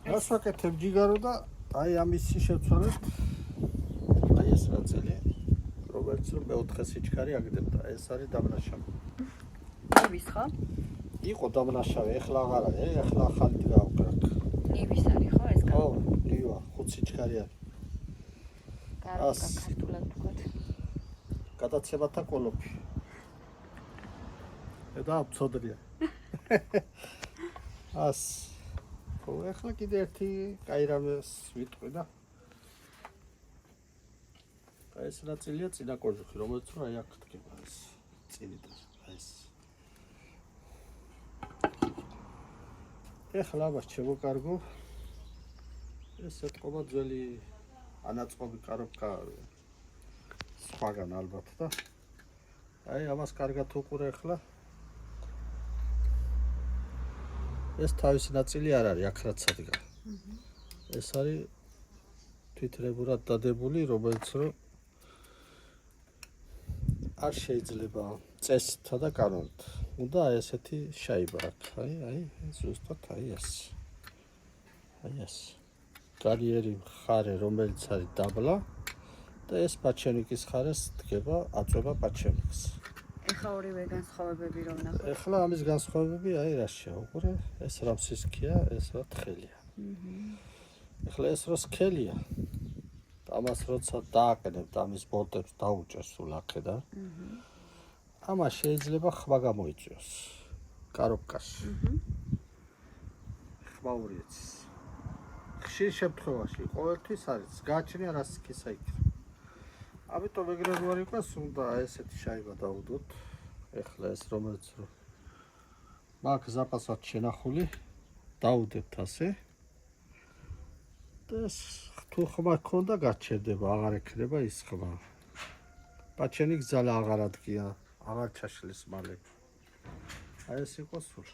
რას ვაკეთებ ჯიგარო და აი ამისი შევცვალეთ. აი ეს ნაწილი, რომელიც მეოთხე სიჩქარე აგდებდა. ეს არის დამნაშავე. ნივის ხო? იყო დამნაშავე, ეხლა აღარ არის, ეხლა ახალი გავუკრაკ. ნივის არის ხო ეს? ხო, ნივა, 5 სიჩქარე არის. კარგი ქართულად ვთქვათ. გადაცემათა კოლოფი. და აბცოდრია. ას. ხო, ეხლა კიდე ერთი კაი რამეს ვიტყვი და ეს ნაწილია წინა კოჟუხი, რომელიც რა აქ დგება ეს წინიდან, ეს. ეხლა აბა შევოკარგო. ეს ეთყობა ძველი ანაწყობი კარობკა სხვაგან ალბათ და აი ამას კარგად უყურე ახლა. ეს თავისი ნაწილი არ არის, აქ რაც ადგა. ეს არის თვითრებურად დადებული, რომელიც რომ არ შეიძლება წესითა და კანონით. უნდა ესეთი შაიბა აქ, აი, ზუსტად აი ეს. აი ეს. კარიერი ხარე, რომელიც არის დაბლა და ეს პაჩენიკის ხარეს დგება, აწვება პაჩენიკს. ეხლა ორივე განსხვავებები რომ ნახოთ. ეხლა ამის განსხვავებები აი რა შეუყურე, ეს რა მსისქია, ეს რა თხელია. ეხლა ეს რა სქელია. ამას როცა დააყენებ და ამის ბორტებს დაუჭერს სულ აქედან. ამას შეიძლება ხმა გამოიწვიოს. კარობკაში. ხმა ურიეცის. ხშირ შემთხვევაში ყოველთვის არის გააჩნია რა სქესა იქ. ამიტომ ეგრევე არ იყოს, უნდა ესეთი შაიბა დავუდოთ. ეხლა ეს რომელიც რომ მაგ ზაპასად შენახული დავუდებთ ასე. და ეს თუ ხმა ქონდა გაჩერდება, აღარ ექნება ის ხმა. პაჩენიკ ძალა აღარ ადგია, აღარ ჩაშლის მალე. აი ეს იყო სულ.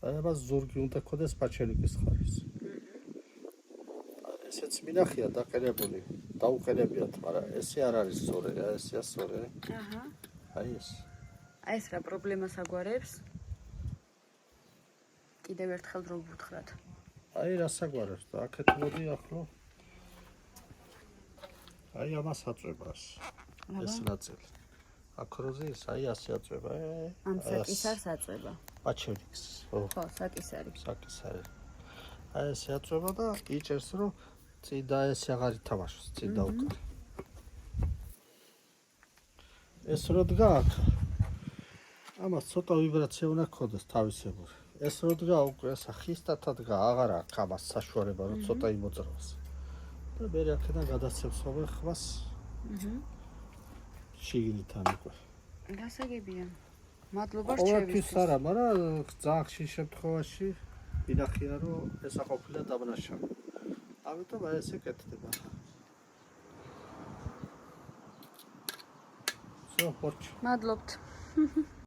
აი ამას ზურგი უნდა ქონდეს პაჩენიკის ხარის. ესეც მინახია დაყენებული, დაუყენებიათ, მაგრამ ესე არ არის სწორი, ესეა სწორი. აჰა. აი ეს. აი ეს რა პრობლემას აგვარებს? კიდევ ერთხელ რო ვუთხრათ. აი რას აგვარებს და აქეთ მოდი ახლო. აი ამას აწვებას. ეს ნაწილი. აკროზის აი ასე აწვება. ამ საკისარს აწვება. პაჩენიკს. ხო, საკისარი. საკისარი. აი ესე აწვება და იჭერს რომ წინ და ესე აღარ ითამაშოს, წინ დაუკრა. ეს რო დგა აქ. ამას ცოტა ვიბრაცია უნდა ქონდეს თავისებური. ეს რო დგა უკვე ხისტათა დგა, აღარ აქვს ამას საშუალება რომ ცოტა იმოძრაოს. და მე აქედან გადაცემს ხოლმე ხმას. შიგნითან უკვე. გასაგებია. მადლობა რჩევისთვის. ყოველთვის არა, მაგრამ ძალიან ხშირ შემთხვევაში მინახია რომ ესა ყოფილა დამნაშავე. ამიტომ აი ესე კეთდება. всё, ხორჩ. მადლობთ.